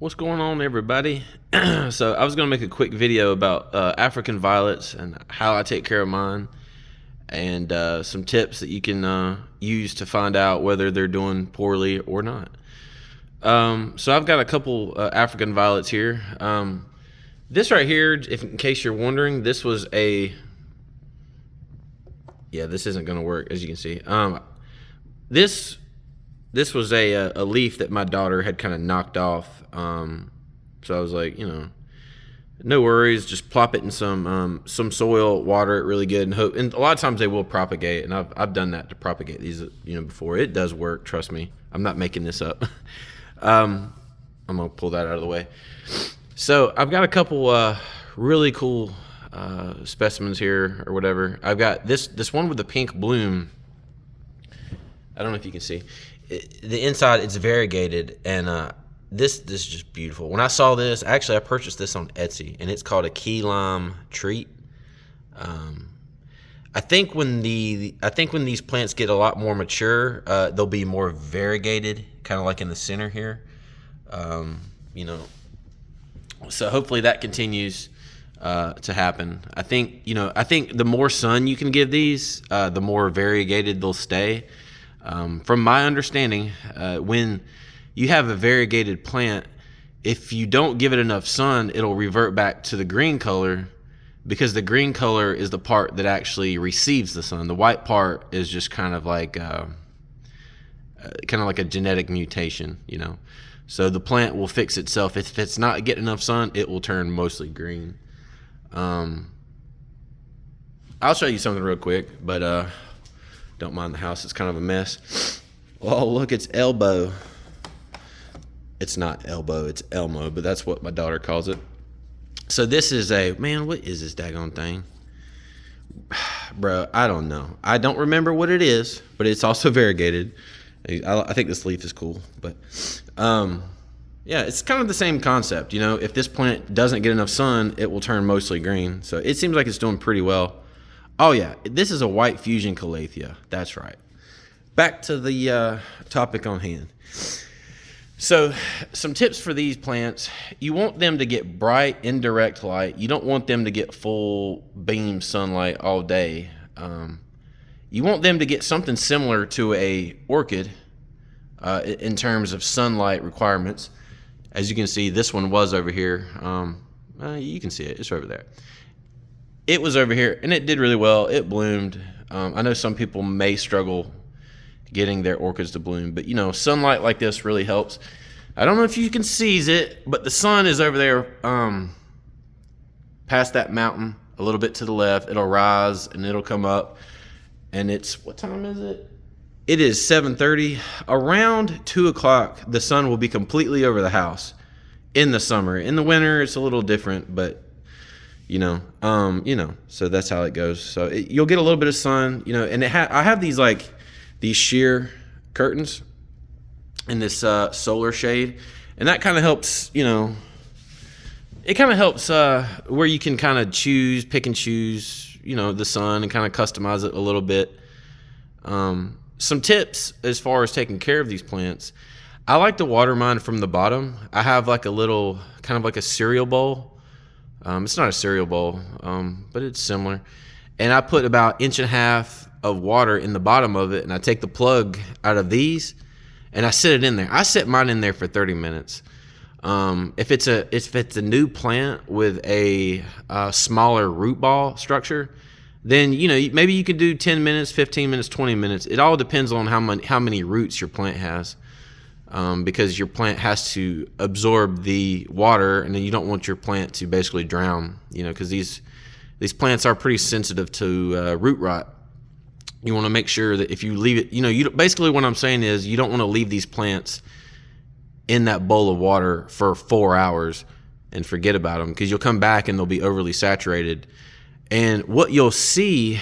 What's going on, everybody? So I was going to make a quick video about African violets and how I take care of mine, and some tips that you can use to find out whether they're doing poorly or not. So I've got a couple African violets here. This right here, if in case you're wondering, this was a this isn't going to work, as you can see. This was a leaf that my daughter had kind of knocked off. So I was like, no worries, just plop it in some soil, water it really good, and hope. And a lot of times they will propagate, and I've done that to propagate these, before. It does work, trust me. I'm not making this up. I'm gonna pull that out of the way. So I've got a couple really cool specimens here, or whatever. I've got this one with the pink bloom. I don't know if you can see. The inside, it's variegated, and this is just beautiful. When I saw this, actually I purchased this on Etsy, and it's called a key lime treat. I think when these plants get a lot more mature, they'll be more variegated, kind of like in the center here. So hopefully that continues to happen. I think the more sun you can give these, the more variegated they'll stay. From my understanding, when you have a variegated plant, if you don't give it enough sun, it'll revert back to the green color, because the green color is the part that actually receives the sun. The white part is just kind of like a genetic mutation, So the plant will fix itself. If it's not getting enough sun, it will turn mostly green. I'll show you something real quick, but don't mind the house, it's kind of a mess. Oh, look, it's elbow. It's not elbow, it's Elmo, but that's what my daughter calls it. So this is what is this daggone thing? Bro, I don't know. I don't remember what it is, but it's also variegated. I think this leaf is cool, but it's kind of the same concept. If this plant doesn't get enough sun, it will turn mostly green. So it seems like it's doing pretty well. Oh yeah, this is a white fusion calathea. That's right. Back to the topic on hand. So some tips for these plants. You want them to get bright, indirect light. You don't want them to get full beam sunlight all day. You want them to get something similar to a orchid in terms of sunlight requirements. As you can see, this one was over here. You can see it. It's over there. It was over here, and it did really well. It bloomed. I know some people may struggle getting their orchids to bloom, but sunlight like this really helps. I don't know if you can seize it, but the sun is over there past that mountain a little bit to the left. It'll rise and it'll come up, and what time is it? It is 7:30. Around 2 o'clock, the sun will be completely over the house in the summer. In the winter, it's a little different, but so that's how it goes. So you'll get a little bit of sun, and I have these sheer curtains in this solar shade, and that kind of helps. It kind of helps where you can kind of pick and choose, the sun, and kind of customize it a little bit. Some tips as far as taking care of these plants. I like to water mine from the bottom. I have like a little, kind of like a cereal bowl. It's not a cereal bowl, but it's similar. And I put about 1.5 inches of water in the bottom of it, and I take the plug out of these, and I sit it in there. I set mine in there for 30 minutes. If it's a new plant with a smaller root ball structure, then maybe you could do 10 minutes, 15 minutes, 20 minutes. It all depends on how many roots your plant has. Because your plant has to absorb the water, and then you don't want your plant to basically drown, because these plants are pretty sensitive to root rot. You want to make sure that if you leave it, basically what I'm saying is you don't want to leave these plants in that bowl of water for 4 hours and forget about them, because you'll come back and they'll be overly saturated. And what you'll see,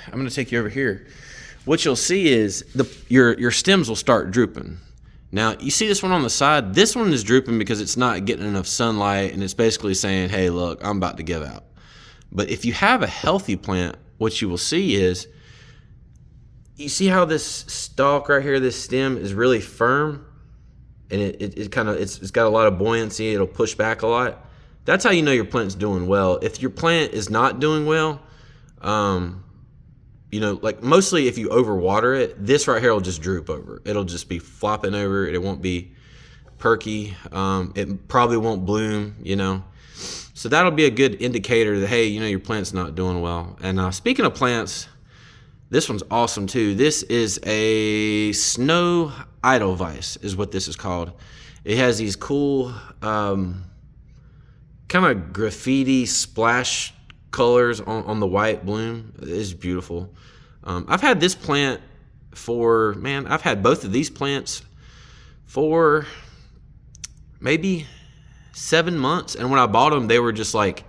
I'm going to take you over here. What you'll see is your stems will start drooping. Now, you see this one on the side? This one is drooping because it's not getting enough sunlight, and it's basically saying, hey, look, I'm about to give out. But if you have a healthy plant, what you will see is, you see how this stalk right here, this stem, is really firm? and it's got a lot of buoyancy. It'll push back a lot. That's how you know your plant's doing well. If your plant is not doing well, like mostly if you overwater it, this right here will just droop over. It'll just be flopping over. It won't be perky. It probably won't bloom, So that'll be a good indicator that, hey, your plant's not doing well. And speaking of plants, this one's awesome too. This is a snow edelweiss is what this is called. It has these cool kind of graffiti splash colors on the white bloom. It is beautiful. I've had this plant I've had both of these plants for maybe 7 months. And when I bought them, they were just like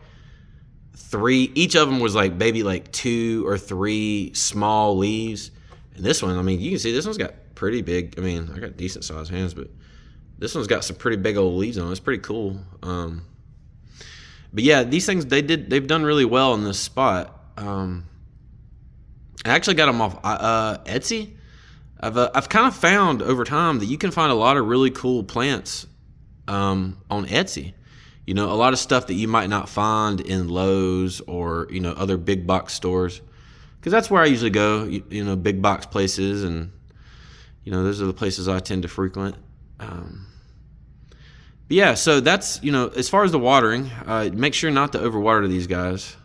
3, each of them was like maybe like 2 or 3 small leaves. And this one, you can see this one's got pretty big, I got decent sized hands, but this one's got some pretty big old leaves on it. It's pretty cool. But yeah, these things, they've done really well in this spot. I actually got them off Etsy. I've kind of found over time that you can find a lot of really cool plants on Etsy. A lot of stuff that you might not find in Lowe's or other big box stores, because that's where I usually go. Big box places, and those are the places I tend to frequent. But yeah, so that's as far as the watering, make sure not to overwater these guys,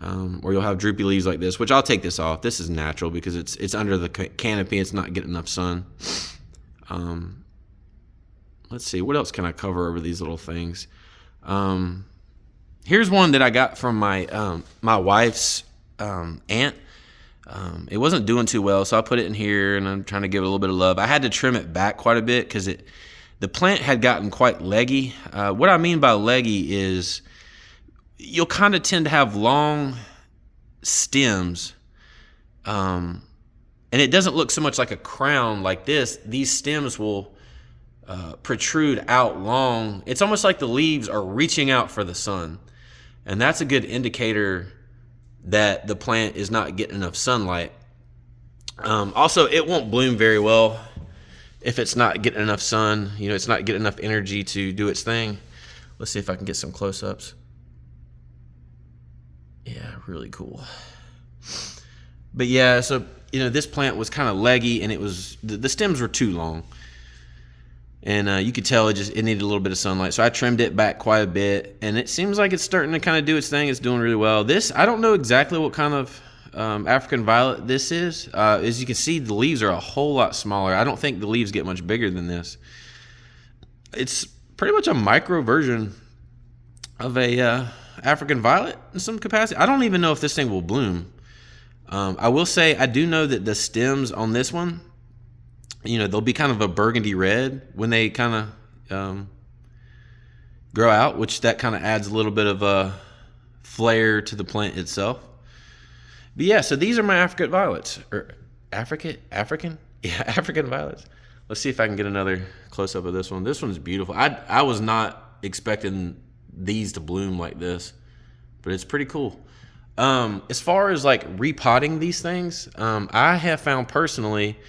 or you'll have droopy leaves like this. Which I'll take this off. This is natural because it's under the canopy. It's not getting enough sun. Let's see, what else can I cover over these little things? Here's one that I got from my my wife's aunt. It wasn't doing too well, so I put it in here, and I'm trying to give it a little bit of love. I had to trim it back quite a bit because the plant had gotten quite leggy. What I mean by leggy is you'll kind of tend to have long stems, and it doesn't look so much like a crown like this. These stems will protrude out long. It's almost like the leaves are reaching out for the sun, and that's a good indicator that the plant is not getting enough sunlight. Also, it won't bloom very well if it's not getting enough sun. It's not getting enough energy to do its thing. Let's see if I can get some close-ups. Yeah, really cool. But yeah, so this plant was kind of leggy, and the stems were too long. And you could tell it needed a little bit of sunlight. So I trimmed it back quite a bit. And it seems like it's starting to kind of do its thing. It's doing really well. This, I don't know exactly what kind of African violet this is. As you can see, the leaves are a whole lot smaller. I don't think the leaves get much bigger than this. It's pretty much a micro version of a African violet in some capacity. I don't even know if this thing will bloom. I will say I do know that the stems on this one, they'll be kind of a burgundy red when they kind of grow out, which that kind of adds a little bit of a flair to the plant itself. But yeah, so these are my African violets, or African? Yeah, African violets. Let's see if I can get another close-up of this one. This one's beautiful. I was not expecting these to bloom like this, but it's pretty cool. As far as like repotting these things, I have found personally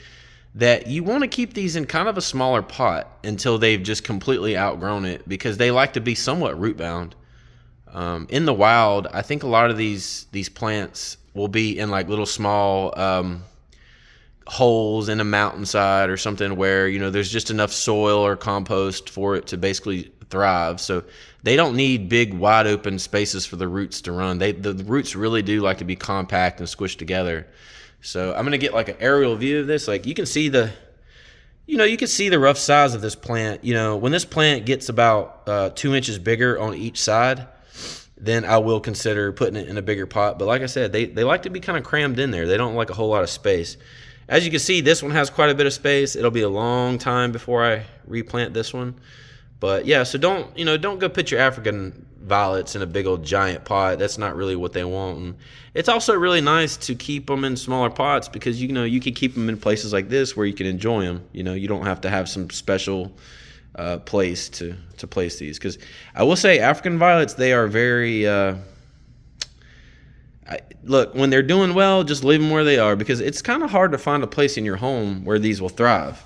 that you want to keep these in kind of a smaller pot until they've just completely outgrown it, because they like to be somewhat root bound. In the wild, I think a lot of these plants will be in like little small holes in a mountainside or something where there's just enough soil or compost for it to basically thrive. So they don't need big wide open spaces for the roots to run. The roots really do like to be compact and squished together. So I'm gonna get like an aerial view of this. Like you can see the rough size of this plant. When this plant gets about 2 inches bigger on each side, then I will consider putting it in a bigger pot. But like I said, they like to be kind of crammed in there. They don't like a whole lot of space. As you can see, this one has quite a bit of space. It'll be a long time before I replant this one. But yeah, so don't go put your African violets in a big old giant pot. That's not really what they want. And it's also really nice to keep them in smaller pots because you can keep them in places like this where you can enjoy them. You don't have to have some special place to place these. Because I will say, African violets, they are very look, when they're doing well, just leave them where they are, because it's kind of hard to find a place in your home where these will thrive.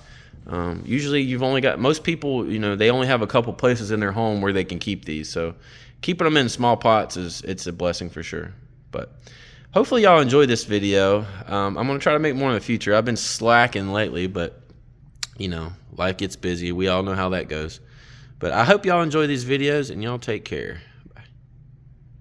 Usually you've only got, most people, they only have a couple places in their home where they can keep these. So keeping them in small pots it's a blessing for sure. But hopefully y'all enjoyed this video. I'm going to try to make more in the future. I've been slacking lately, but life gets busy. We all know how that goes. But I hope y'all enjoy these videos, and y'all take care.